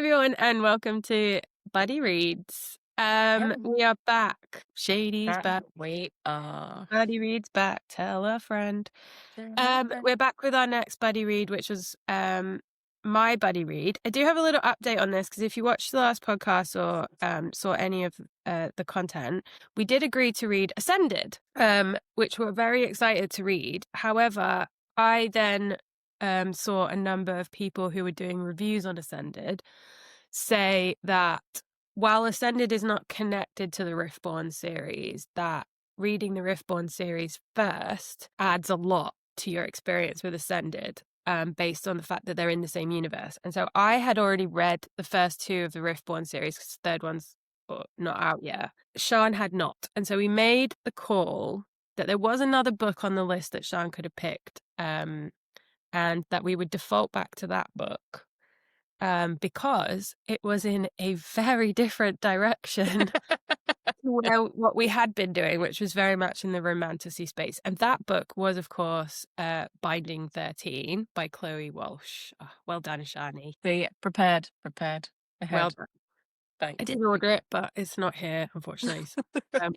everyone, and welcome to Buddy Reads. Hello. We are back. Shady's back. We are. Buddy Reads back. Tell a friend. Dun, We're back with our next Buddy Read, which was my Buddy Read. I do have a little update on this because if you watched the last podcast or saw any of the content, we did agree to read Ascended, which we're very excited to read. However, I then saw a number of people who were doing reviews on Ascended say that while Ascended is not connected to the Riftborn series, that reading the Riftborn series first adds a lot to your experience with Ascended, based on the fact that they're in the same universe. And so I had already read the first two of the Riftborn series because the third one's not out yet. Sean had not. And so we made the call that there was another book on the list that Sean could have picked, and that we would default back to that book. Because it was in a very different direction to what we had been doing, which was very much in the romantasy space. And that book was, of course, Binding 13 by Chloe Walsh. Oh, well done, Shani. be prepared. Well Ahead. done. Thanks. I did order it, but it's not here, unfortunately. So,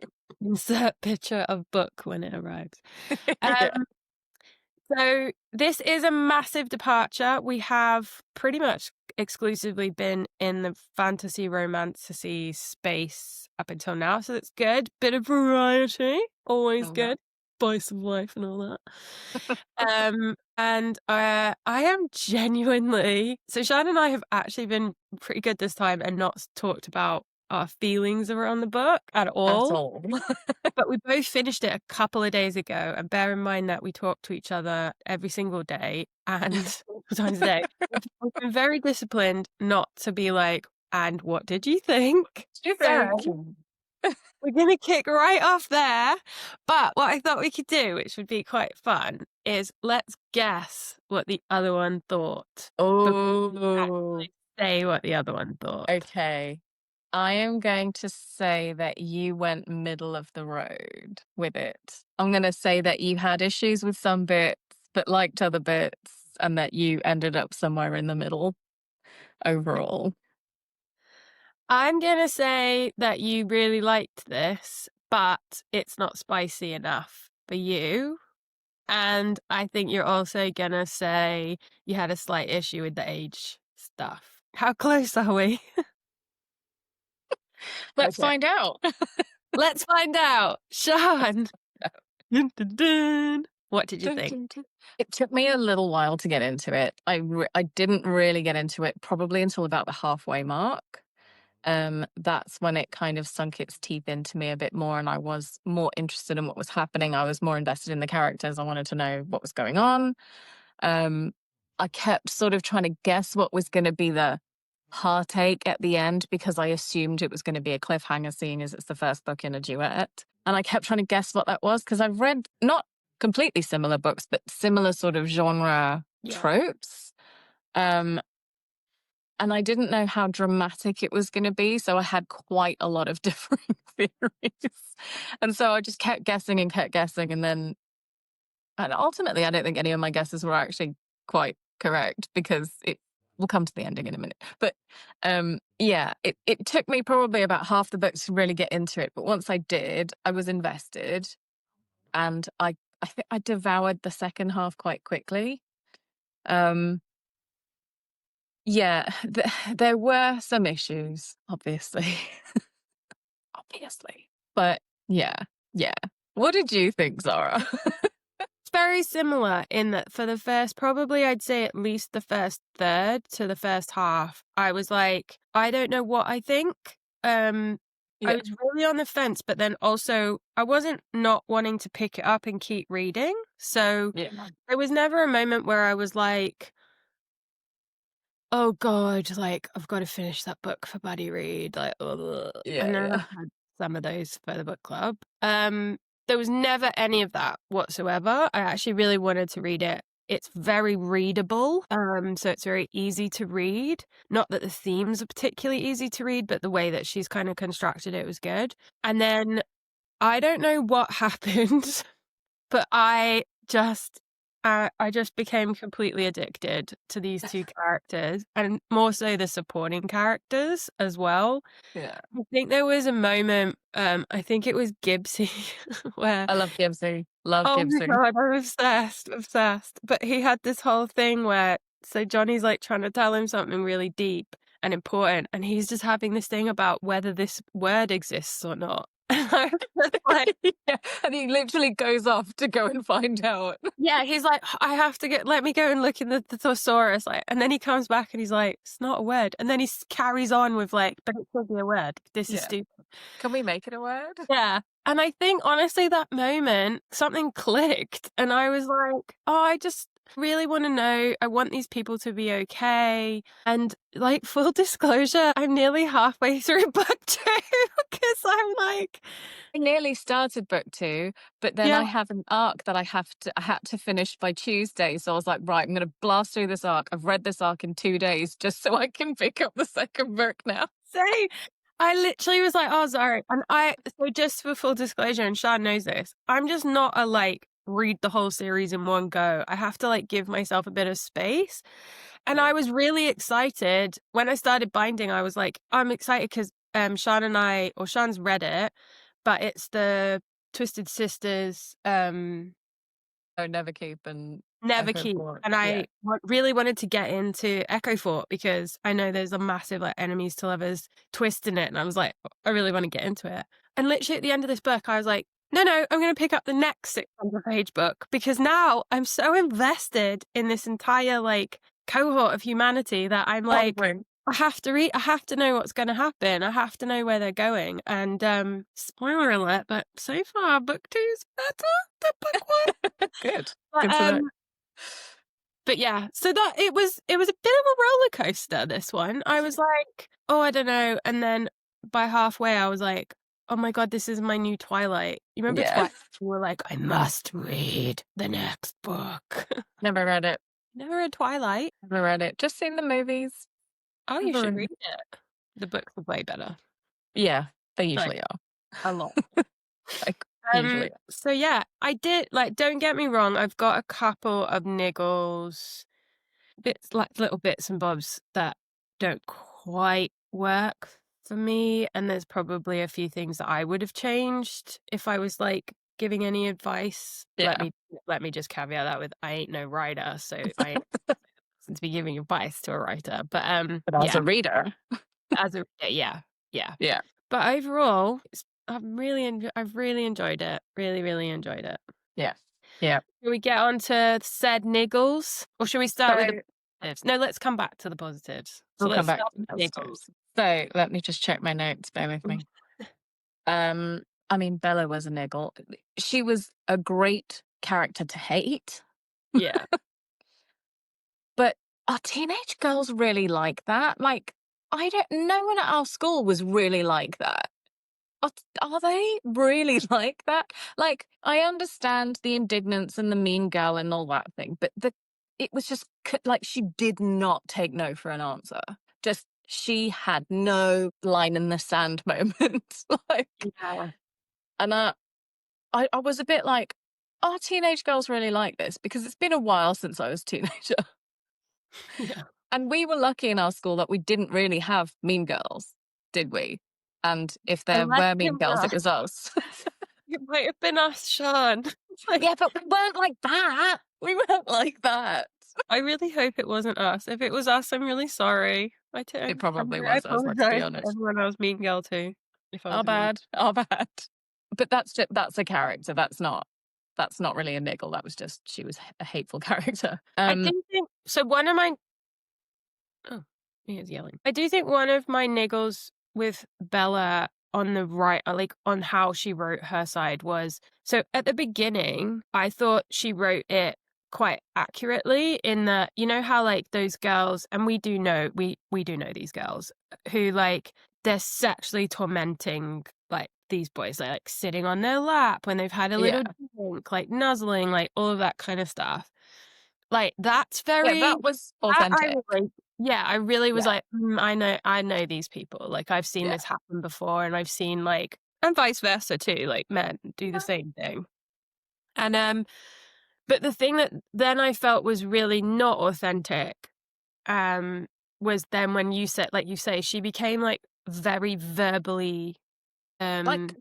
insert picture of book when it arrives. Yeah. So this is a massive departure. We have pretty much exclusively been in the fantasy romantasy space up until now, so that's good. Bit of variety, always Mhm. good. Spice of life and all that. And I am genuinely, so Shan and I have actually been pretty good this time and not talked about our feelings around the book at At all. all. But we both finished it a couple of days ago, and bear in mind that we talk to each other every single day and multiple times a day. We've been very disciplined not to be like, and what did you think? So we're going to kick right off there. But what I thought we could do, which would be quite fun, is let's guess what the other one thought. Oh, Say what the other one thought. okay. I am going to say that you went middle of the road with it. I'm going to say that you had issues with some bits, but liked other bits, and that you ended up somewhere in the middle overall. I'm going to say that you really liked this, but it's not spicy enough for you. And I think you're also going to say you had a slight issue with the age stuff. How close are we? Let's Okay. find out. Let's find out. Sean. Dun, dun, dun. What did you think? It took me a little while to get into it. I didn't really get into it probably until about the halfway mark. That's when it kind of sunk its teeth into me a bit more, and I was more interested in what was happening. I was more invested in the characters. I wanted to know what was going on. I kept sort of trying to guess what was going to be the heartache at the end because I assumed it was going to be a cliffhanger, seeing as it's the first book in a duet. And I kept trying to guess what that was because I've read not completely similar books, but similar sort of genre tropes. And I didn't know how dramatic it was going to be. So I had quite a lot of differing theories. And so I just kept guessing. And ultimately, I don't think any of my guesses were actually quite correct because we'll come to the ending in a minute. But it took me probably about half the book to really get into it. But once I did, I was invested. And I think I devoured the second half quite quickly. There were some issues, obviously. But yeah. What did you think, Zara? It's very similar in that for the first, probably I'd say at least the first third to the first half, I was like, I don't know what I think. I was really on the fence, but then also I wasn't not wanting to pick it up and keep reading. So there was never a moment where I was like, oh God, like I've got to finish that book for Buddy Read. Like, ugh. And then I had some of those for the book club. There was never any of that whatsoever. I actually really wanted to read it. It's very readable, so it's very easy to read. Not that the themes are particularly easy to read, but the way that she's kind of constructed it was good. And then I don't know what happened, but I just I just became completely addicted to these 2 characters, and more so the supporting characters as well. Yeah. I think there was a moment, I think it was Gibbsy, where I love Gibbsy. Love oh my Gibbsy. god, I'm obsessed, obsessed. But he had this whole thing where so Johnny's, like, trying to tell him something really deep and important, and he's just having this thing about whether this word exists or not. And I was just like Yeah, and he literally goes off to go and find out. yeah, he's like, "I have to get let me go and look in the thesaurus," like, and then he comes back and he's like, "It's not a word," and then he carries on with like, "But it could be a word. This is Yeah. stupid." Can we make it a word? Yeah, and I think honestly that moment, something clicked, and I was like, "Oh, I just really wanna know. I want these people to be okay," and, like, full disclosure, I'm nearly halfway through book 2 because I'm like I nearly started book 2, but then yeah. I have an arc that I had to finish by Tuesday. So I was like, right, I'm gonna blast through this arc. I've read this arc in 2 days just so I can pick up the second book now. Same. I literally was like, "Oh, sorry." And so just for full disclosure, and Sean knows this, I'm just not a, like, read the whole series in one go. I have to, like, give myself a bit of space. And Yeah. I was really excited. When I started binding, I was like, I'm excited 'cause, Sean's read it, but it's the Twisted Sisters, Oh, never keep and Never echo Keep, for and yeah. I really wanted to get into Echo Fort because I know there's a massive, like, enemies to lovers twist in it, and I was like, I really wanna get into it. And literally at the end of this book, I was like, "No, no, I'm gonna pick up the next 600-page book," because now I'm so invested in this entire, like, cohort of humanity that I'm like, Honestly. I have to know what's gonna happen, I have to know where they're going, and, spoiler alert, but so far, book 2 is better than book 1. Good. But, Good to know. but yeah, so that it was a bit of a roller coaster, this one. I was like, "Oh, I don't know," and then by halfway, I was like, "Oh my god, this is my new Twilight." You remember Yeah. Twilight? You were like, "I must read the next book." Never read it. Never read Twilight? Never read it. Just seen the movies. Oh, you Never should read read it. it. The books are way better. Yeah, they Like, usually are. a lot. Like, usually are. So yeah, I did like, don't get me wrong, I've got a couple of niggles. Bits like little bits and bobs that don't quite work for me, and there's probably a few things that I would have changed if I was, like, giving any advice. Yeah. Let me just caveat that with I ain't no writer, so I ain't to be giving advice to a writer, but, But as yeah, a reader, as a yeah, yeah. yeah. But overall, I've really enjoyed it. Really, really enjoyed it. Yeah. Yeah. Shall we get on to said niggles, or should we start with the So positives? No, let's come back to the positives. So we'll come let's back start to the with niggles. positives. So let me just check my notes. Bear with me. I mean, Bella was a niggle. She was a great character to hate, Yeah. but are teenage girls really like that? Like, I don't. No one at our school was really like that. Are they really like that? Like, I understand the indignance and the mean girl and all that thing, but it was just like she did not take no for an answer. Just she had no line in the sand moment. Like, Yeah. and I was a bit like, are teenage girls really like this? Because it's been a while since I was a teenager. Yeah. And we were lucky in our school that we didn't really have mean girls, did we? And if there Unless were mean it girls, it was us. might have been us, Sean. Like, Yeah, but we weren't like that. We weren't like that. I really hope it wasn't us. If it was us, I'm really sorry. It probably I was us, let's be apologize to honest. everyone I was mean girl to, if I was Our a mean bad, our bad. But that's a character. That's not really a niggle. That was just she was a hateful character. I do think so one of my oh, he is yelling. I do think one of my niggles with Bella on the right, like on how she wrote her side was so at the beginning, I thought she wrote it quite accurately in that, you know how like those girls, and we do know these girls who like they're sexually tormenting like these boys, they're like sitting on their lap when they've had a Yeah. little drink, like nuzzling, like all of that kind of stuff. Like that's Yeah, very that was that I authentic. relate yeah, I really was Yeah. like, I know these people, like, I've seen Yeah. this happen before, and I've seen, like and vice versa too, like, men do the same thing. And, But the thing that then I felt was really not authentic, was then when you said, like you say, she became, like, very verbally, Like, just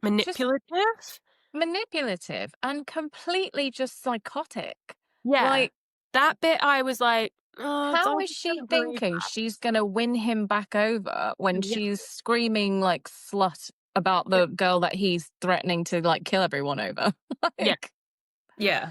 manipulative. manipulative and completely just psychotic. Yeah. Like, That bit I was like, "Oh, how I'm is she gonna believe thinking she's gonna win him back over when that." Yeah. she's screaming like slut about Yeah. the girl that he's threatening to like kill everyone over? Yeah. Like, Yeah.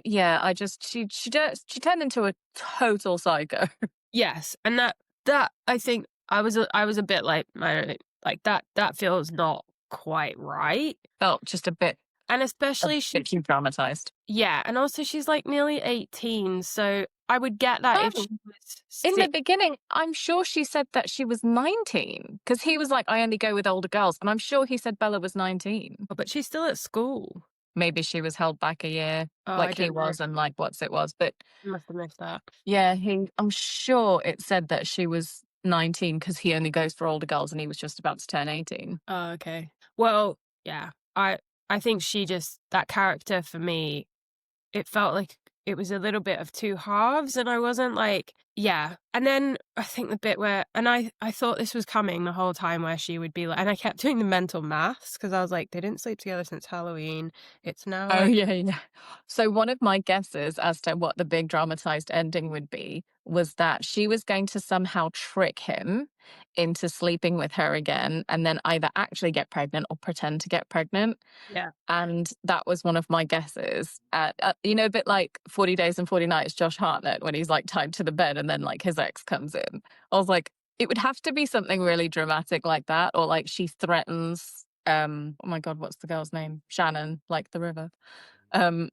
yeah, I just she turned into a total psycho. Yes, and that I think I was a bit like, I don't know, like, that feels not quite right, Felt just and a especially she. bit too dramatized. Yeah, and also she's, like, nearly 18, so I would get that if No, she was in the 6. beginning, I'm sure she said that she was 19 because he was like, I only go with older girls. And I'm sure he said Bella was 19. Oh, but she's still at school. Maybe she was held back a year Oh, I like he don't know. was and like what's it was. But Must have missed that. yeah, I'm sure it said that she was 19 because he only goes for older girls and he was just about to turn 18. Oh, okay. Well, yeah, I think she just that character for me, it felt like it was a little bit of two halves, and I wasn't like, yeah. And then I think the bit where, and I thought this was coming the whole time, where she would be like, and I kept doing the mental maths because I was like, they didn't sleep together since Halloween. It's now Oh, like, yeah, yeah. So one of my guesses as to what the big dramatized ending would be was that she was going to somehow trick him into sleeping with her again and then either actually get pregnant or pretend to get pregnant. yeah, And that was one of my guesses. A bit like 40 Days and 40 Nights, Josh Hartnett, when he's like tied to the bed and then like his ex comes in. I was like, it would have to be something really dramatic like that, or like she threatens, oh my God, what's the girl's name? Shannon, like the river. Um,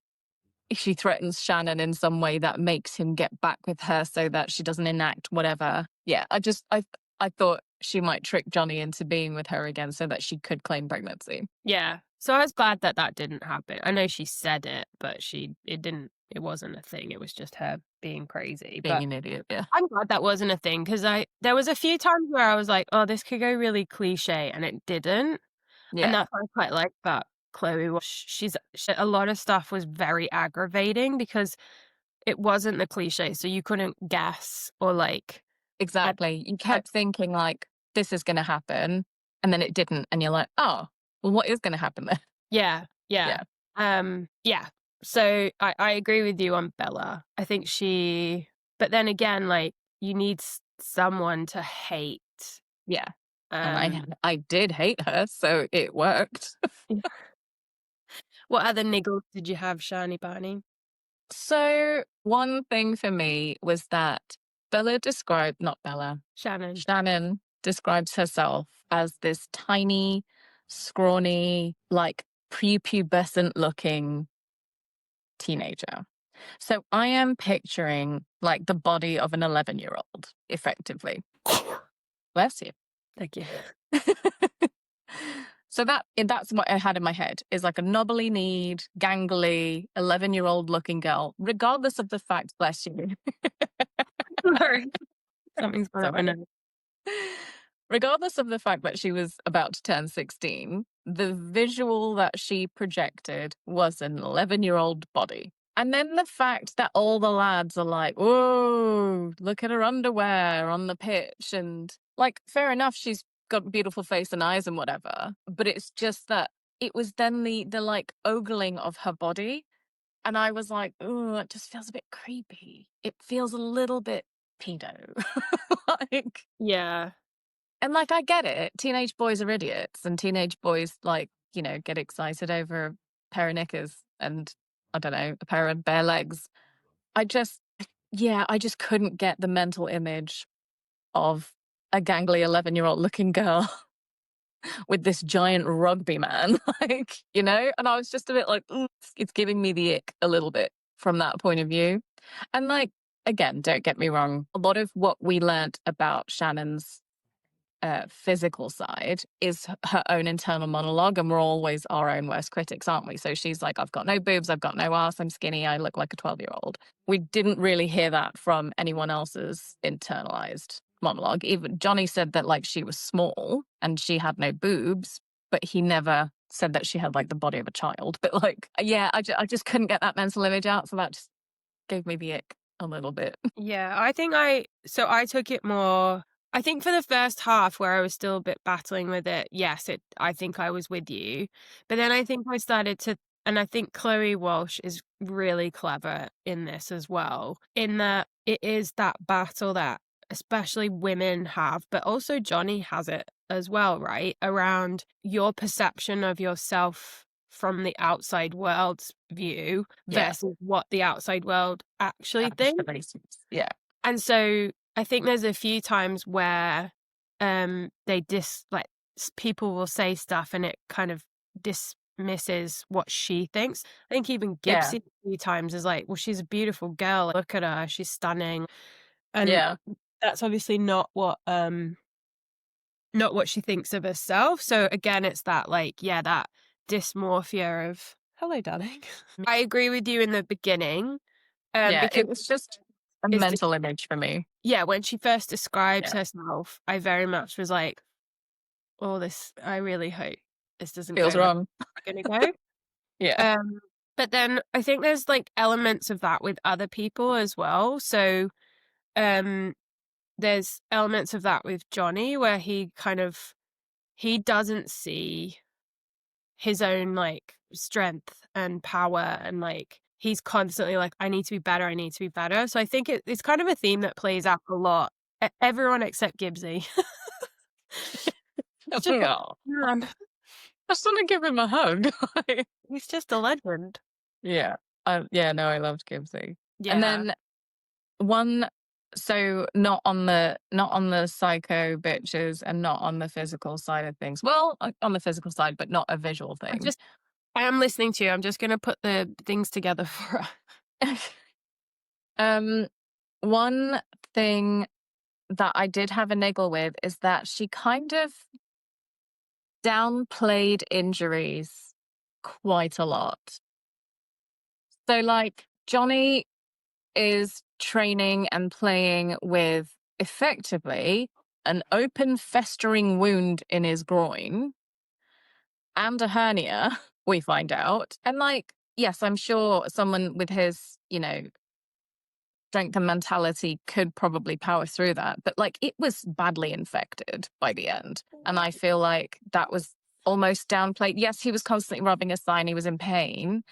she threatens Shannon in some way that makes him get back with her so that she doesn't enact whatever. Yeah, I thought she might trick Johnny into being with her again so that she could claim pregnancy. yeah. So I was glad that that didn't happen. I know she said it, but it didn't. It wasn't a thing. It was just her being crazy. Being But an idiot, yeah. I'm glad that wasn't a thing because there was a few times where I was like, oh, this could go really cliche, and it didn't. And Yeah, that's why I quite like that Chloe Walsh. A lot of stuff was very aggravating because it wasn't the cliche, so you couldn't guess or like. I, exactly. You I, kept thinking like, this is going to happen. And then it didn't. And you're like, oh, well, what is going to happen there? yeah, yeah, Yeah. yeah. So I agree with you on Bella. I think but then again, like you need someone to hate. Yeah. And Um, I did hate her. So it worked. what other niggles did you have, Shani Barney? So one thing for me was that not Bella, Shannon. Shannon describes herself as this tiny, scrawny, like prepubescent looking teenager. So I am picturing like the body of an 11-year-old, effectively. Bless you. Thank you. So that's what I had in my head is like a knobbly kneed, gangly, 11-year-old looking girl, regardless of the fact, bless you. Sorry. Something's going up my Sorry. nose. Regardless of the fact that she was about to turn 16, the visual that she projected was an 11-year-old body. And then the fact that all the lads are like, whoa, look at her underwear on the pitch. And like, fair enough, she's got a beautiful face and eyes and whatever. But it's just that it was then the like ogling of her body. And I was like, oh, it just feels a bit creepy. It feels a little bit pedo. Like, Yeah. and like, I get it. Teenage boys are idiots, and teenage boys, like, get excited over a pair of knickers and I don't know, a pair of bare legs. I just couldn't get the mental image of a gangly 11-year-old looking girl with this giant rugby man, and I was just a bit like, it's giving me the ick a little bit from that point of view. And like, again, don't get me wrong, a lot of what we learnt about Shannon's physical side is her own internal monologue, and we're always our own worst critics, aren't we? So she's like, I've got no boobs, I've got no ass, I'm skinny, I look like a 12-year-old. We didn't really hear that from anyone else's internalized monologue. Even Johnny said that like she was small and she had no boobs, but he never said that she had like the body of a child. But like, yeah, I just couldn't get that mental image out. So that just gave me the ick a little bit. Yeah, I think I took it more. I think for the first half where I was still a bit battling with it, yes, I think I was with you. But then I think I started to, and I think Chloe Walsh is really clever in this as well, in that it is that battle that especially women have, but also Johnny has it as well, right? Around your perception of yourself from the outside world's view Yeah. versus what the outside world actually thinks. Actually, yeah. And so I think there's a few times where they people will say stuff and it kind of dismisses what she thinks. I think even Yeah. Gibbsy a few times is like, well, she's a beautiful girl. Look at her, she's stunning. And Yeah. that's obviously not what she thinks of herself. So again, it's that like, yeah, that dysmorphia of hello, darling. I agree with you in the beginning. Yeah. Because It was just a it's mental image for me. yeah, when she first describes Yeah. herself, I very much was like, "Oh, this. I really hope this doesn't go Feels where wrong. it's gonna go." Yeah. But then I think there's like elements of that with other people as well. So, um, there's elements of that with Johnny where he doesn't see his own like strength and power, and like he's constantly like, I need to be better, I need to be better. So I think it's kind of a theme that plays out a lot. Everyone except Gibbsy. It's just like, Oh, man, I just want to give him a hug. he's just a legend. Yeah. Yeah, no, I loved Gibbsy. And Yeah. then one so not on the psycho bitches and not on the physical side of things. Well, on the physical side, but not a visual thing. I am listening to you. I'm just gonna put the things together for her. um one thing that I did have a niggle with is that she kind of downplayed injuries quite a lot. So like Johnny is training and playing with effectively an open festering wound in his groin and a hernia, we find out. And like, yes, I'm sure someone with his, strength and mentality could probably power through that. But like, it was badly infected by the end. And I feel like that was almost downplayed. Yes, he was constantly rubbing his thigh and he was in pain.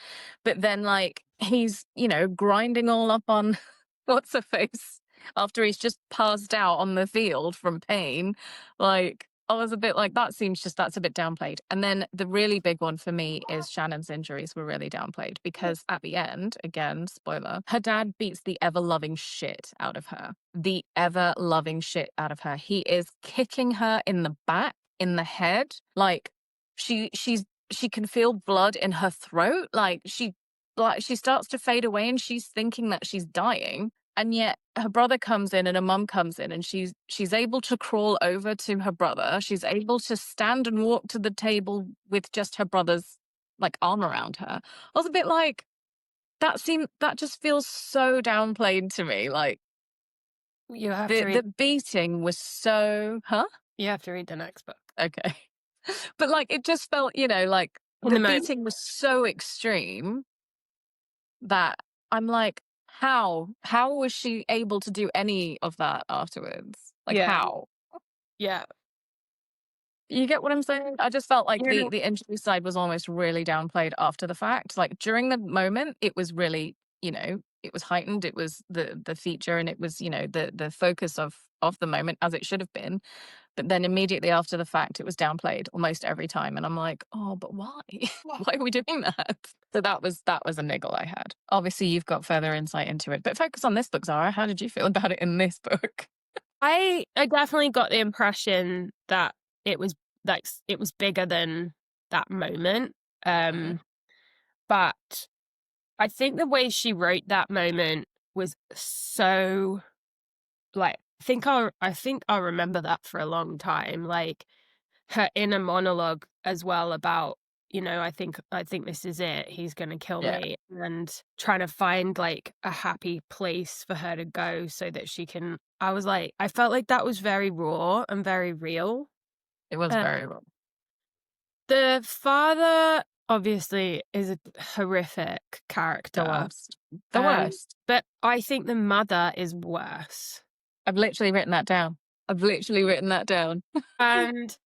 But then, like, he's, grinding all up on what's her face after he's just passed out on the field from pain. Like, I was a bit like, that's a bit downplayed. And then the really big one for me is Shannon's injuries were really downplayed because at the end, again, spoiler, her dad beats the ever loving shit out of her. The ever loving shit out of her. He is kicking her in the back, in the head. Like, she can feel blood in her throat. Like she starts to fade away and she's thinking that she's dying. And yet her brother comes in and her mum comes in and she's able to crawl over to her brother. She's able to stand and walk to the table with just her brother's like arm around her. I was a bit like, that just feels so downplayed to me. Like You have to read the beating was so you have to read the next book. Okay. But like it just felt, like In the the moment. beating was so extreme that I'm like, how was she able to do any of that afterwards? Like Yeah. how? Yeah. You get what I'm saying? I just felt like Yeah. the injury side was almost really downplayed after the fact. Like during the moment, it was really, it was heightened. It was the feature, and it was, the focus of the moment, as it should have been. But then immediately after the fact, it was downplayed almost every time, and I'm like, oh, but why? Why are we doing that? So that was a niggle I had. Obviously, you've got further insight into it, but focus on this book, Zara. How did you feel about it in this book? I definitely got the impression that it was like it was bigger than that moment. But I think the way she wrote that moment was so like I think I'll remember that for a long time. Like her inner monologue as well about, I think this is it. He's gonna kill Yeah, me, and trying to find like a happy place for her to go so that she can. I felt like that was very raw and very real. it was Uh, very wrong. The father obviously is a horrific The character, worst. The worst. but I think the mother is worse. I've literally written that down. And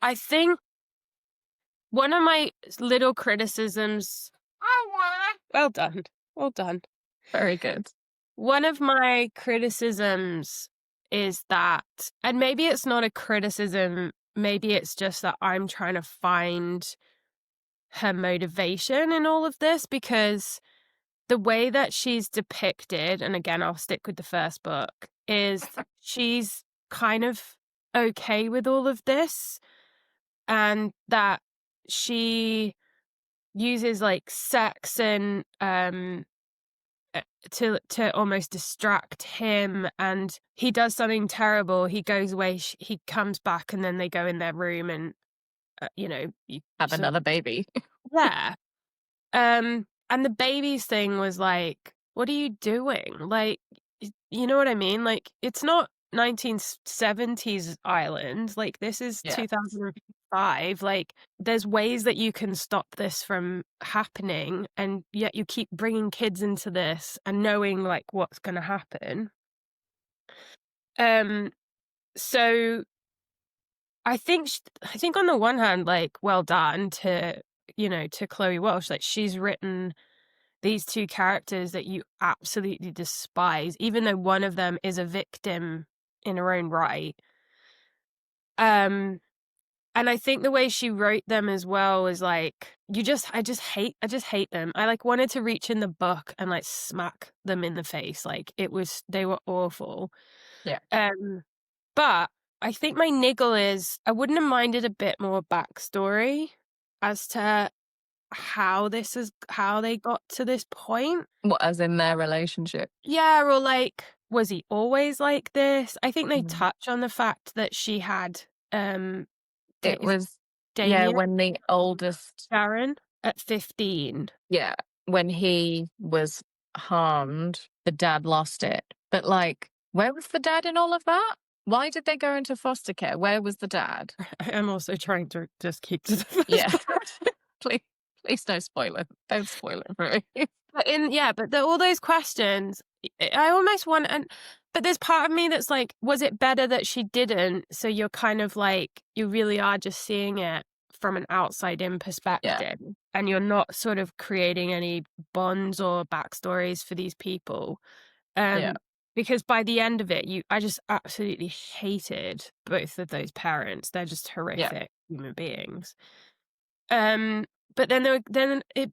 I think one of my little criticisms. Well done. Well done. Very good. One of my criticisms is that, and maybe it's not a criticism, maybe it's just that I'm trying to find her motivation in all of this, because the way that she's depicted, and again, I'll stick with the first book, is she's kind of okay with all of this, and that she uses like sex and to almost distract him, and he does something terrible, he goes away, he comes back, and then they go in their room and you Have sort of, another baby. yeah. And the babies thing was like, what are you doing? Like, you know what I mean? Like, it's not 1970s Ireland. Like, this is Yeah. 2005. Like, there's ways that you can stop this from happening, and yet you keep bringing kids into this and knowing like what's going to happen. So I think on the one hand, like, well done to Chloe Walsh. Like, she's written these two characters that you absolutely despise, even though one of them is a victim in her own right. And I think the way she wrote them as well was like, I just hate them. I like wanted to reach in the book and like smack them in the face. Like, they were awful. Yeah. But I think my niggle is I wouldn't have minded a bit more backstory as to how they got to this point. What, as in their relationship? Yeah, or like, was he always like this? I think they Mhm. touch on the fact that she had It was, yeah, Damien when the oldest, Sharon at 15. yeah, when he was harmed, the dad lost it. But like, where was the dad in all of that? Why did they go into foster care? Where was the dad? I'm also trying to just keep to the first Yeah. part. Please don't spoil it. Don't spoil it for me. But all those questions, I almost want, but there's part of me that's like, was it better that she didn't? So you're kind of like, you really are just seeing it from an outside in perspective, and you're not sort of creating any bonds or backstories for these people. Because by the end of it, I just absolutely hated both of those parents. They're just horrific human beings. But then it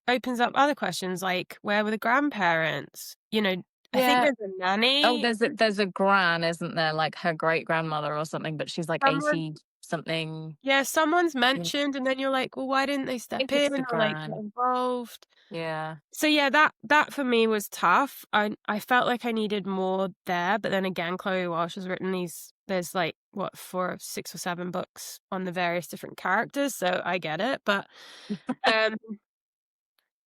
opens up other questions, like, where were the grandparents? I think there's a nanny. Oh, there's a gran, isn't there? Like her great grandmother or something, but she's like 80 something. Yeah, someone's mentioned, and then you're like, well, why didn't they I step think it's in the or like get gran. involved? Yeah. So yeah, that for me was tough. I felt like I needed more there, but then again, Chloe Walsh has written there's like what, 6 or 7 books on the various different characters, so I get it. But um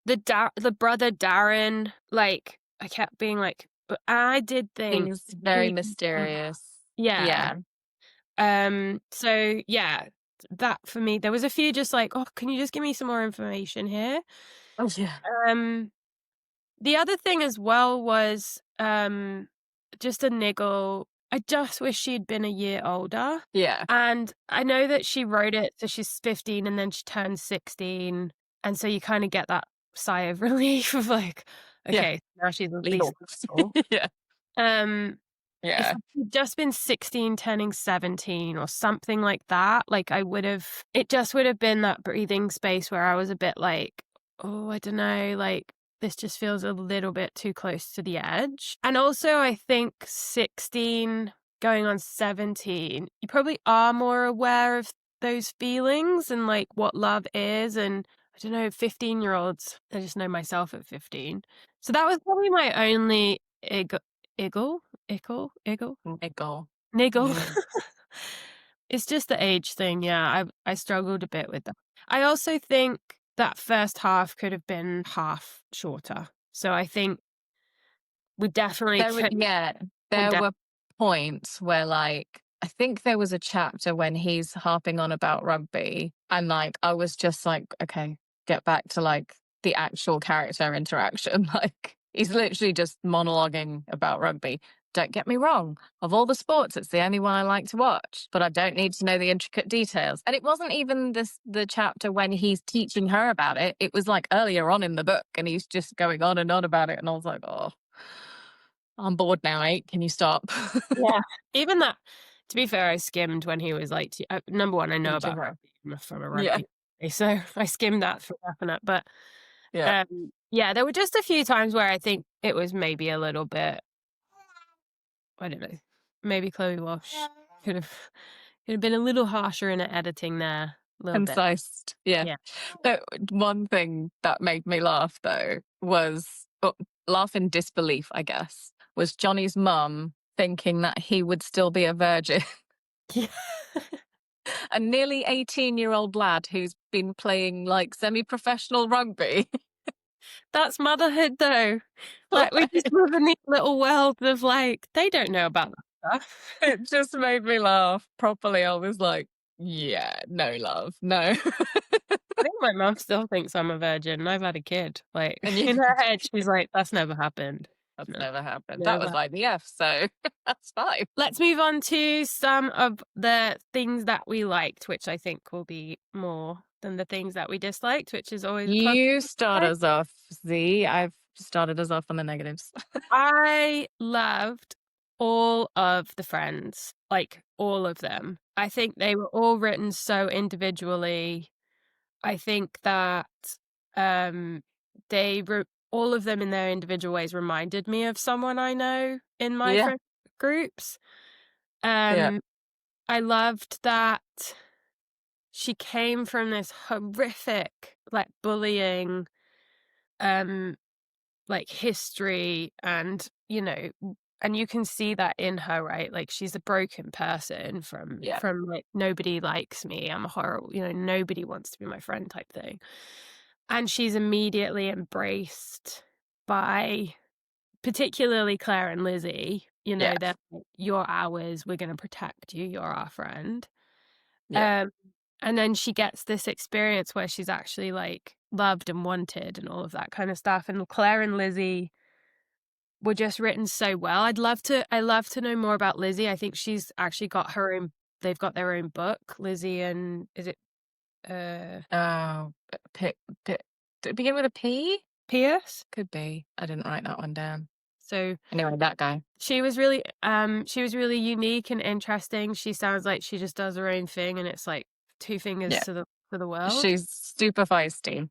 the brother Darren, like, I kept being like, but I did think Seems very mysterious. yeah. So yeah, that for me, there was a few just like, oh, can you just give me some more information here? Oh yeah. The other thing as well was just a niggle. I just wish she'd been a year older. Yeah. And I know that she wrote it so she's 15 and then she turns 16. And so you kind of get that sigh of relief of like, okay, now she's at least legal. Yeah. If she'd just been 16 turning 17 or something like that, like it just would have been that breathing space where I was a bit like, oh, I don't know, like, this just feels a little bit too close to the edge. And also, I think 16 going on 17, you probably are more aware of those feelings and like what love is. And I don't know, 15-year-olds, I just know myself at 15. So that was probably my only niggle. Mm. It's just the age thing. Yeah, I struggled a bit with that. I also think that first half could have been half shorter. So I think we definitely There were points where like I think there was a chapter when he's harping on about rugby, and like I was just like, okay, get back to like the actual character interaction. Like he's literally just monologuing about rugby. Don't get me wrong, of all the sports, it's the only one I like to watch, but I don't need to know the intricate details. And it wasn't even the chapter when he's teaching her about it. It was like earlier on in the book, and he's just going on and on about it. And I was like, oh, I'm bored now, mate. Can you stop? Yeah. Even that, to be fair, I skimmed when he was like, number one, I know Teaching about her. rugby from a Yeah. rugby, so I skimmed that for definite. But Yeah. yeah, there were just a few times where I think it was maybe a little bit, I don't know, maybe Chloe Walsh could have been a little harsher in her editing there, a little bit. Concised. Yeah. Yeah. But one thing that made me laugh though was laugh in disbelief, I guess, was Johnny's mum thinking that he would still be a virgin. Yeah. A nearly 18-year-old lad who's been playing like semi-professional rugby. That's motherhood, though. Like, we just live in these little worlds of like, they don't know about that stuff. It just made me laugh properly. I was like, yeah, no love, no. I think my mum still thinks I'm a virgin, and I've had a kid. Like, And you, in her head, she's like, "That's never happened." that's No, never happened. That was never. IVF, so that's fine. Let's move on to some of the things that we liked, which I think will be more than the things that we disliked, which is always a positive. You start us off, Z. I've started us off on the negatives. I loved all of the friends, like all of them. I think they were all written so individually. I think that they wrote all of them in their individual ways reminded me of someone I know in my Yeah. friend groups. Yeah. I loved that she came from this horrific, like bullying, like history, and and you can see that in her, right? Like she's a broken person Yeah. from like, nobody likes me, I'm a horrible, nobody wants to be my friend type thing. And she's immediately embraced by particularly Claire and Lizzie. Yeah. They're like, "You're ours, we're gonna protect you, you're our friend." Yeah. Um, and then she gets this experience where she's actually like loved and wanted and all of that kind of stuff. And Claire and Lizzie were just written so well. I love to know more about Lizzie. I think she's actually got her own, they've got their own book, Lizzie and is it Oh, did it begin with a P? Pierce? Could be. I didn't write that one down. So Anyway, that guy. she was really unique and interesting. She sounds like she just does her own thing, and it's like two fingers Yeah. to the world. She's super feisty.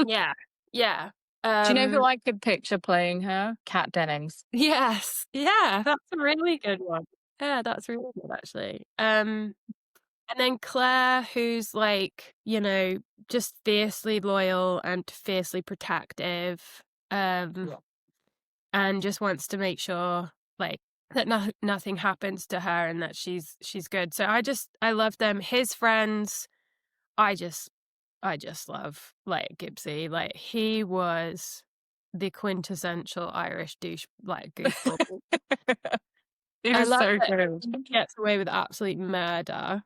Yeah. Yeah. Do you know who I could picture playing her? Kat Dennings. Yes. Yeah, that's a really good one. Yeah, that's really good actually. And then Claire, who's like, just fiercely loyal and fiercely protective. Yeah. And just wants to make sure like that nothing happens to her and that she's good. So I love them. His friends, I just love like Gibbsy. Like he was the quintessential Irish douche, like goofball. He I was love so that good. he gets away with absolute murder.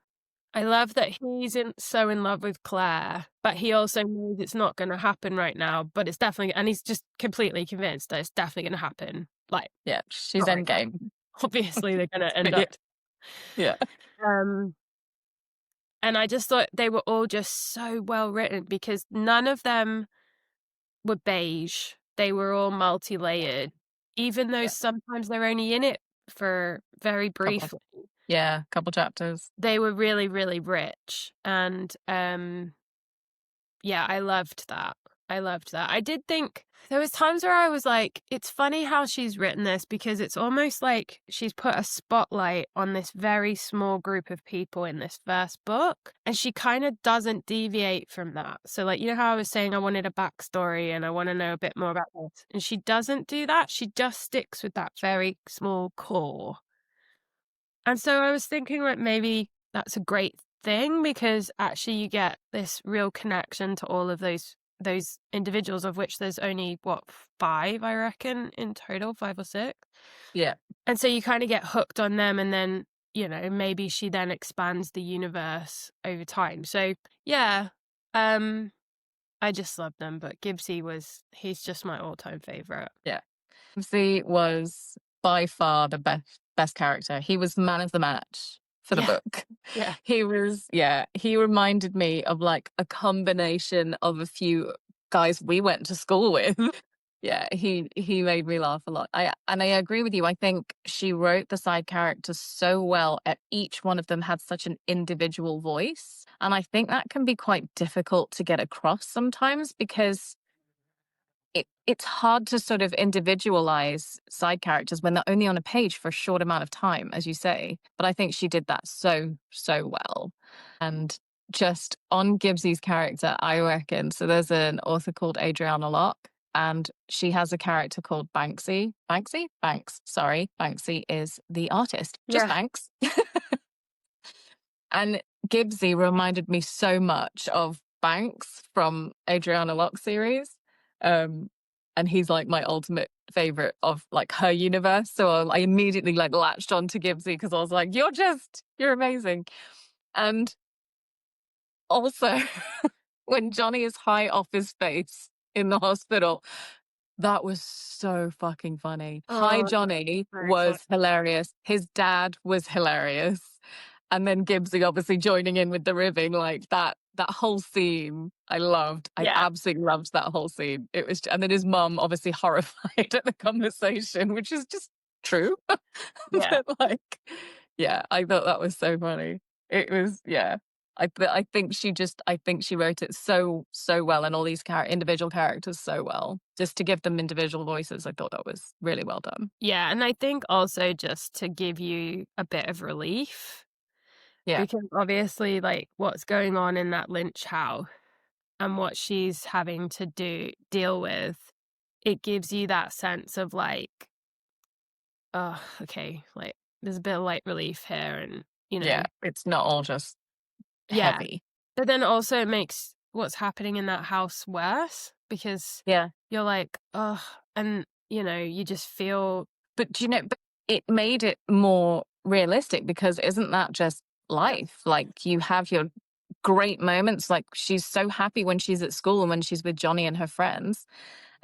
I love that he's so in love with Claire, but he also knows it's not going to happen right now, but it's definitely, and he's just completely convinced that it's definitely going to happen. Like, Yeah, she's not right endgame. now. Obviously, they're going to end up. Yeah. And I just thought they were all just so well written because none of them were beige. They were all multi-layered, even though sometimes they're only in it for very briefly. Yeah, couple chapters. They were really, really rich. And yeah, I loved that. I did think there was times where I was like, it's funny how she's written this because it's almost like she's put a spotlight on this very small group of people in this first book. And she kind of doesn't deviate from that. So like, how I was saying I wanted a backstory and I want to know a bit more about this. And she doesn't do that. She just sticks with that very small core. And so I was thinking like maybe that's a great thing because actually you get this real connection to all of those individuals, of which there's only 5 I reckon in total, 5 or 6. Yeah. And so you kind of get hooked on them, and then you know, maybe she then expands the universe over time. So yeah, I just love them, but he's just my all-time favorite. Yeah. Ramsay was by far the best character. He was man of the match for the Yeah, book. yeah, He reminded me of like a combination of a few guys we went to school with. Yeah, he made me laugh a lot. I agree with you. I think she wrote the side characters so well. Each one of them had such an individual voice, and I think that can be quite difficult to get across sometimes because it's hard to sort of individualize side characters when they're only on a page for a short amount of time, as you say. But I think she did that so well. And just on Gibbs's character, I reckon. So there's an author called Adriana Locke, and she has a character called Banksy. Banks. Sorry. Banksy is the artist. Just yeah. Banks. And Gibbsy reminded me so much of Banks from Adriana Locke series. And he's like my ultimate favorite of like her universe. So I immediately like latched on to Gibbsy because I was like, you're amazing. And also when Johnny is high off his face in the hospital, that was so fucking funny. Hi Oh, Johnny very fun. was hilarious. His dad was hilarious. And then Gibbsy obviously joining in with the ribbing, like that whole scene I loved. I Yeah, absolutely loved that whole scene. It was, and then his mum obviously horrified at the conversation, which is just true. yeah. But like, yeah, I thought that was so funny. It was, yeah. I think she wrote it so well, and all these individual characters so well. Just to give them individual voices, I thought that was really well done. Yeah, and I think also just to give you a bit of relief, Yeah, because obviously, like, what's going on in that Lynch house and what she's having to deal with, it gives you that sense of like, oh, okay, like there's a bit of light relief here, and you know, yeah. It's not all just yeah. heavy. But then also it makes what's happening in that house worse because Yeah. you're like, oh, and you know, you just feel, But but it made it more realistic because isn't that just life? Like you have your great moments. Like she's so happy when she's at school and when she's with Johnny and her friends.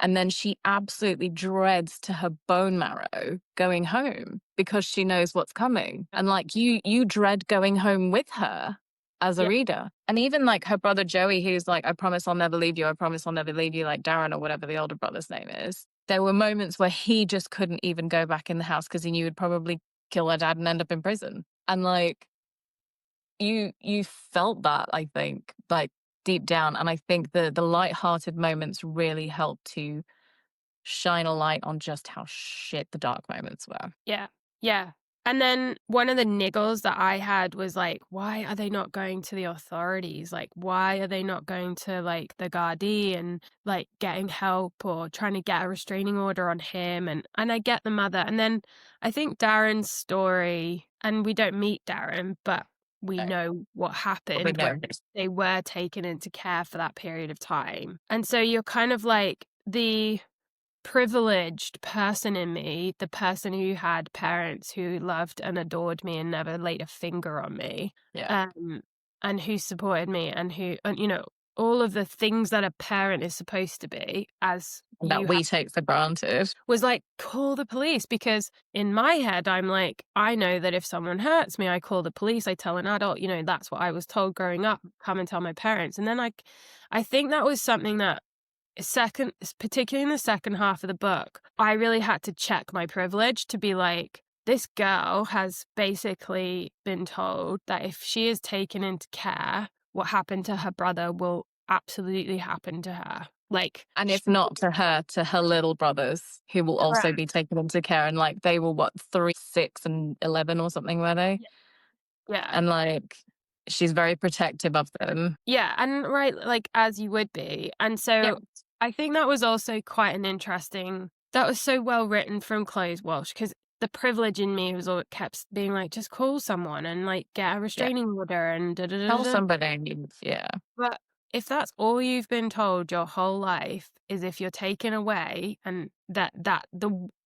And then she absolutely dreads to her bone marrow going home because she knows what's coming. And like you dread going home with her as a yeah, reader. And even like her brother Joey, who's like, I promise I'll never leave you. I promise I'll never leave you, like Darren or whatever the older brother's name is. There were moments where he just couldn't even go back in the house because he knew he'd probably kill her dad and end up in prison. And like you felt that, I think, like deep down. And I think the light-hearted moments really helped to shine a light on just how shit the dark moments were. yeah, yeah. And then one of the niggles that I had was like, why are they not going to the authorities? Like, why are they not going to like the Gardaí and like getting help or trying to get a restraining order on him? And I get the mother. And then I think Darren's story, and we don't meet Darren, but we No, know what but we happened know when they were taken into care for that period of time. And so you're kind of like the privileged person in me, the person who had parents who loved and adored me and never laid a finger on me, yeah, um, and who supported me and who, and you know, all of the things that a parent is supposed to be, as that you have, we take for granted. was like, call the police. Because in my head, I'm like, I know that if someone hurts me, I call the police. I tell an adult, you know, that's what I was told growing up, come and tell my parents. And then I think that was something that particularly in the second half of the book, I really had to check my privilege to be like, this girl has basically been told that if she is taken into care, what happened to her brother will absolutely happen to her. Like, And if not to her, to her little brothers, who will also correct. be taken into care. And like they were what, 3, 6, and 11 or something, were they? Yeah. And like she's very protective of them. Yeah. And right, like as you would be. And Yeah. so I think that was also quite an interesting, that was so well written from Chloe Walsh, because the privilege in me was all it kept being like, just call someone and like get a Yeah. restraining order and da da da Tell da. somebody. Yeah. But if that's all you've been told your whole life is if you're taken away and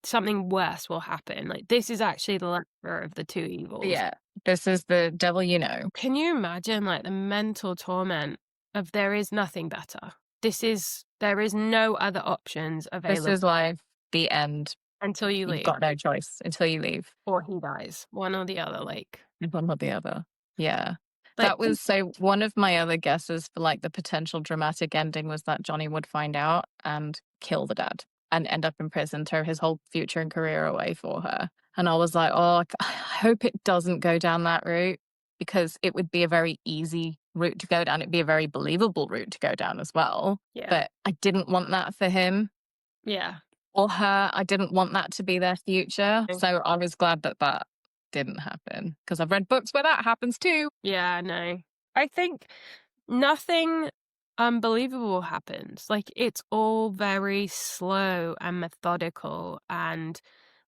something worse will happen, like, this is actually the lesser of the two evils. Yeah. This is the devil you know. Can you imagine, like, the mental torment of there is nothing better? There is no other options This available is life, the end. until you You've leave, got no choice until you leave. or he dies, one or the other, like One or the other. Yeah. like, That was so one of my other guesses for like the potential dramatic ending was that Johnny would find out and kill the dad and end up in prison, throw his whole future and career away for her. And I was like, oh, I hope it doesn't go down that route, because it would be a very easy route to go down. It'd be a very believable route to go down as well. yeah. But I didn't want that for him Yeah. or her. I didn't want that to be their future. Okay. So I was glad that that didn't happen, because I've read books where that happens too. Yeah, no. I think nothing unbelievable happens. Like, it's all very slow and methodical and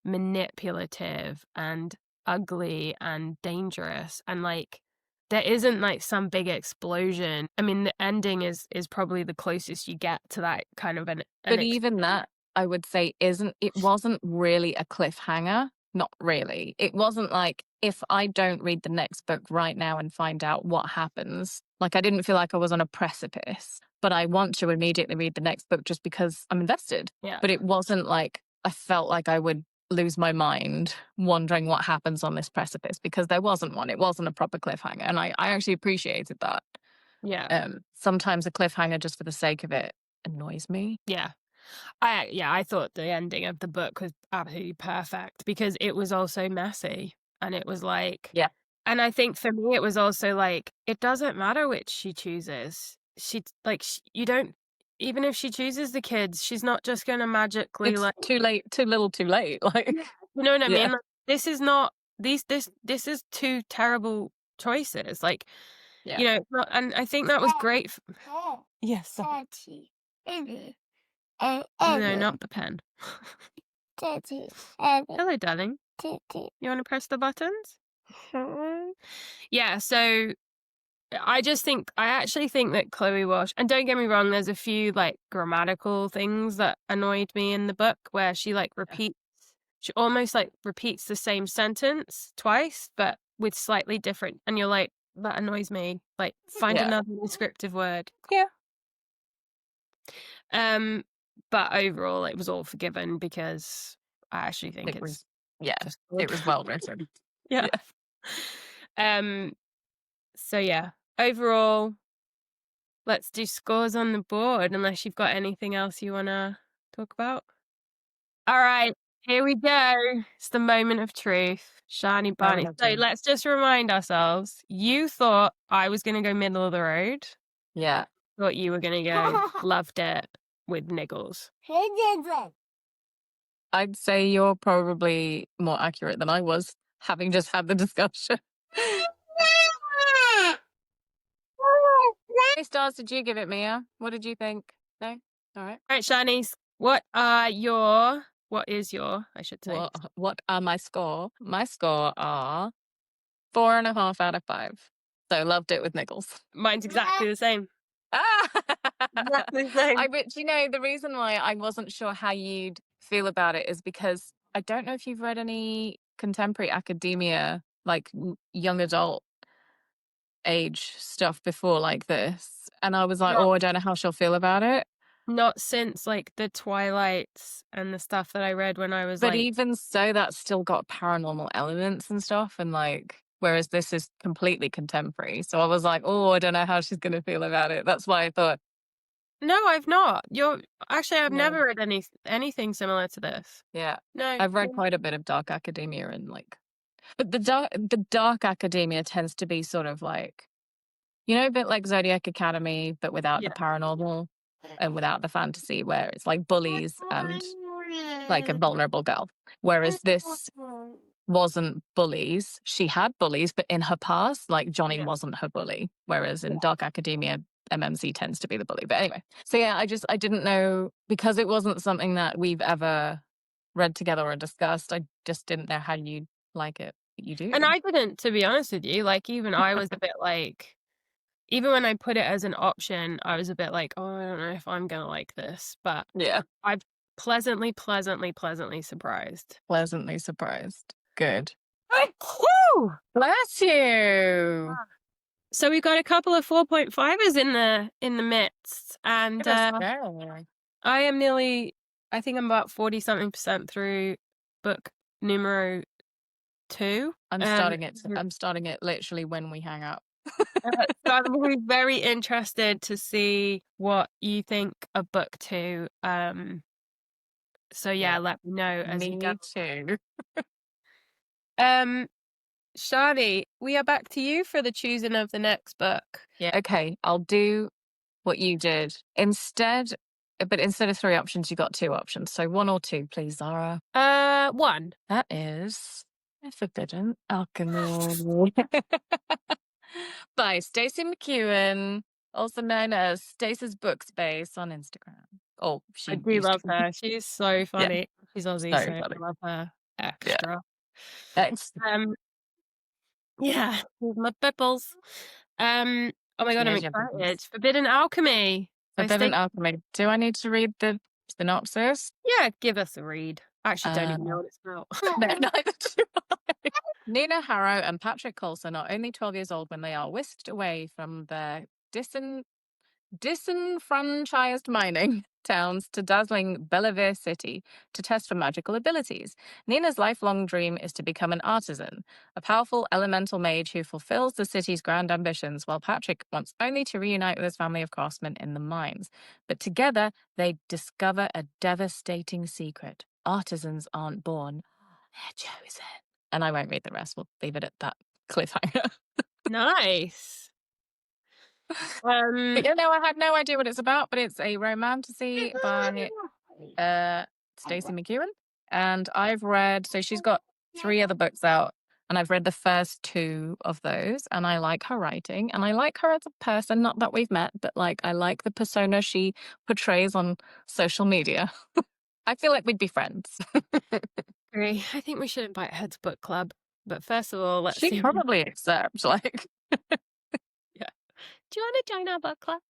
manipulative and ugly and dangerous, and, like, there isn't, like, some big explosion. I mean, the ending is probably the closest you get to that kind of an But even that, I would say, it wasn't really a cliffhanger. Not really. It wasn't like, if I don't read the next book right now and find out what happens, like, I didn't feel like I was on a precipice, but I want to immediately read the next book just because I'm invested. Yeah. But it wasn't like I felt like I would lose my mind wondering what happens on this precipice, because there wasn't one. It wasn't a proper cliffhanger. And I actually appreciated that. Yeah. Sometimes a cliffhanger just for the sake of it annoys me. Yeah. I thought the ending of the book was absolutely perfect because it was also messy, and it was like, Yeah. and I think for me it was also like, it doesn't matter which she chooses. You don't, even if she chooses the kids, she's not just going to magically, It's like, too late, too little, too late. Like, you know what I yeah. mean? Like, this is not this is two terrible choices. Like, Yeah. you know, it's not, and I think that was great. Yes. No, not the pen. Hello, darling. You want to press the buttons? Yeah, so I actually think that Chloe Walsh, and don't get me wrong, there's a few, like, grammatical things that annoyed me in the book where she, like, she almost, like, repeats the same sentence twice, but with slightly different, and you're like, that annoys me. Like, find Yeah. another descriptive word. Yeah. But overall, it was all forgiven because I actually think It was, it's yeah, just it was well written. yeah. So yeah, overall, let's do scores on the board, unless you've got anything else you wanna talk about. All right, here we go. It's the moment of truth. Shiny Barney. So let's just remind ourselves, you thought I was gonna go middle of the road. Yeah. Thought you were gonna go loved it with niggles. I'd say you're probably more accurate than I was, having just had the discussion. How many stars did you give it, Mia? What did you think? No? All right. All right, Shanice, what is your, I should say. What are my score? My score are 4.5 out of 5. So loved it with niggles. Mine's exactly the same. Exactly the same. But you know, the reason why I wasn't sure how you'd feel about it is because I don't know if you've read any contemporary academia, like young adult age stuff before like this. And I was like, I don't know how she'll feel about it. Not since, like, the Twilights and the stuff that I read when I was, But like, even so, that's still got paranormal elements and stuff. And like, whereas this is completely contemporary. So I was like, I don't know how she's going to feel about it. That's why I thought. No, I've not. I've No. never read anything similar to this. Yeah. No. I've read quite a bit of dark academia and like, but the dark academia tends to be sort of like, you know, a bit like Zodiac Academy, but without the paranormal and without the fantasy, where it's like bullies and like a vulnerable girl. Whereas this wasn't bullies. She had bullies, but in her past, like Johnny wasn't her bully. Whereas in dark academia, MMC tends to be the bully. But anyway, so yeah, I didn't know, because it wasn't something that we've ever read together or discussed. I just didn't know how you'd like it. But you do. And I didn't, to be honest with you. Like, even I was a bit like, even when I put it as an option, I was a bit like, oh, I don't know if I'm gonna like this, but Yeah. I've pleasantly surprised. Pleasantly surprised. Good. Woo! Bless you. So we've got a couple of 4.5ers in the midst, and Give us go. I am nearly, I think I'm about 40 something percent through book numero 2. I'm starting it literally when we hang up. So I'm really very interested to see what you think of book 2. So yeah, let me know as you go. Me too. Shadi, we are back to you for the choosing of the next book. Yeah. Okay, I'll do what you did. Instead of 3 options, you got 2 options. So 1 or 2, please, Zara. 1. That is A Forbidden Alchemy by Stacey McEwen, also known as Stacey's Book Space on Instagram. Oh, I she do used love to. her. She's so funny. She's Aussie, So so I funny. love her extra. Thanks. Yeah, my pipples. Oh my god, I'm Here's your excited. business. Forbidden Alchemy. by Forbidden Stacey- Alchemy. Do I need to read the synopsis? Yeah, give us a read. I actually don't even know what it's about. No, neither do I. Nina Harrow and Patrick Coulson are only 12 years old when they are whisked away from their disenfranchised mining towns to dazzling Bellevue City to test for magical abilities. Nina's lifelong dream is to become an artisan, a powerful elemental mage who fulfills the city's grand ambitions, while Patrick wants only to reunite with his family of craftsmen in the mines. But together, they discover a devastating secret. Artisans aren't born, they're chosen. And I won't read the rest. We'll leave it at that cliffhanger. Nice. But I had no idea what it's about, but it's a romantasy by Stacey McEwen. And I've read, so she's got 3 other books out, and I've read the first 2 of those, and I like her writing, and I like her as a person, not that we've met, but like I like the persona she portrays on social media. I feel like we'd be friends. Agree. I think we should invite her to book club. But first of all, let's see. She'd probably accept, like. Yeah. Do you want to join our book club?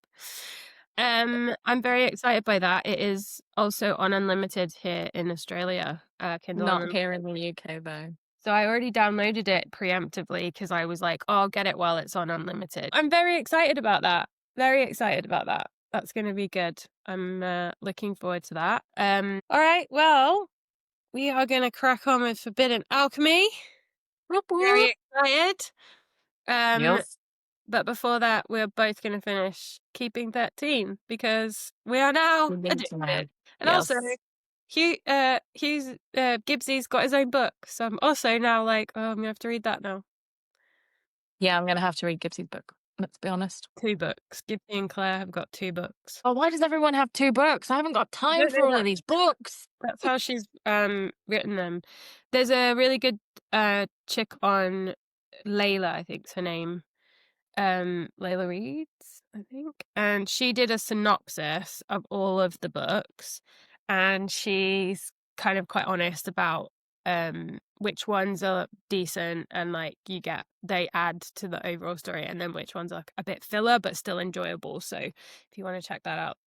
I'm very excited by that. It is also on Unlimited here in Australia. Kindle Not Unlimited. here in the UK, though. So I already downloaded it preemptively because I was like, oh, I'll get it while it's on Unlimited. I'm very excited about that. Very excited about that. That's going to be good. I'm looking forward to that. All right, well, we are going to crack on with Forbidden Alchemy. Very excited. Yes. But before that, we're both going to finish Keeping 13 because we are now addicted. And also, Gibbsy's got his own book, so I'm also now like, oh, I'm gonna have to read that now. Yeah, I'm gonna have to read Gibbsy's book. Let's be honest. 2 books. Gibbsy and Claire have got 2 books. Oh, why does everyone have 2 books? I haven't got time for all of these books. That's how she's written them. There's a really good chick on Layla, I think's her name. Layla Reads, I think. And she did a synopsis of all of the books, and she's kind of quite honest about which ones are decent and like they add to the overall story, and then which ones are a bit filler but still enjoyable. So if you want to check that out,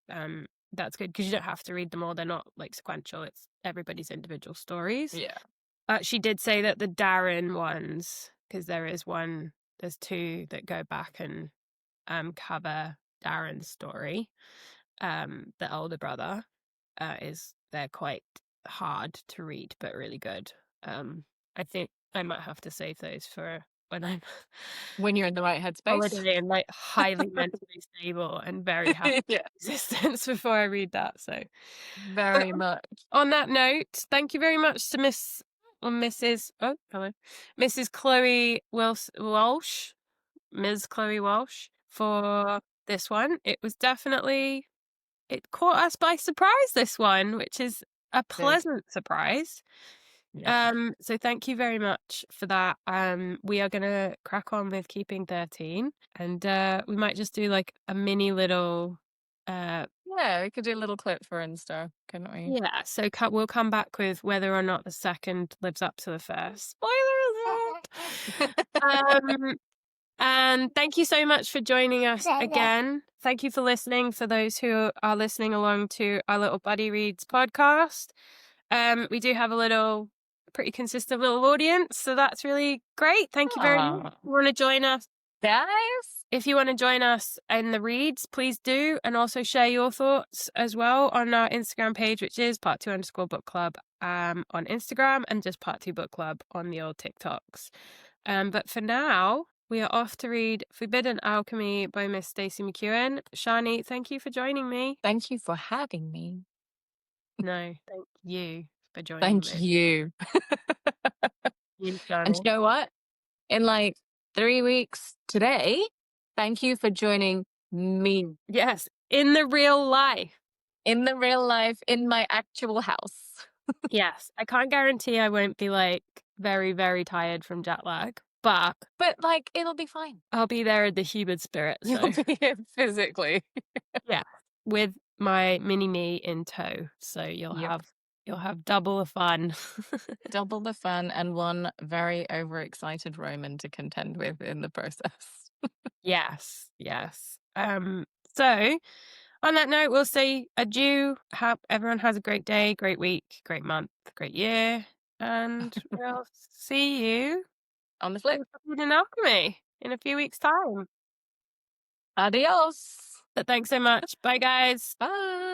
that's good because you don't have to read them all. They're not like sequential. It's everybody's individual stories. Yeah. She did say that the Darren ones, because there's 2 that go back and cover Darren's story. The older brother they're quite hard to read but really good. I think I might have to save those for when you're in the right headspace, holiday and like highly mentally stable and very happy existence before I read that. So very much. On that note, thank you very much to Mrs. Chloe Walsh. Ms. Chloe Walsh for this one. It caught us by surprise, this one, which is a pleasant surprise. So thank you very much for that. We are gonna crack on with Keeping 13, and we might just do like a mini little we could do a little clip for Insta, couldn't we? Yeah, so we'll come back with whether or not the second lives up to the first. Spoiler alert! And thank you so much for joining us again. Thank you for listening, for those who are listening along to our little Buddy Reads podcast. We do have a pretty consistent little audience, so that's really great. Thank you very much. If you want to join us, Guys, if you want to join us in the reads, please do, and also share your thoughts as well on our Instagram page, which is part2_book club on Instagram, and just part2 book club on the old TikToks. But for now, we are off to read Forbidden Alchemy by Miss Stacey McEwen. Shani, thank you for joining me. thank you for having me. No, thank you for joining Thank me. you. You, And Shani. you know what? In like 3 weeks today, thank you for joining me Yes, in the real life. in the real life, in my actual house. Yes, I can't guarantee I won't be like very, very tired from jet lag, but But like, it'll be fine. I'll be there in the human spirit. So You'll be here physically. yeah, with my mini me in tow. So you'll Yep. have double the fun. Double the fun and one very overexcited Roman to contend with in the process. Yes, yes. So on that note, we'll say adieu. Hope everyone has a great day, great week, great month, great year, and we'll see you On the flip. in alchemy in a few weeks' time. Adios. But thanks so much. Bye, guys. Bye.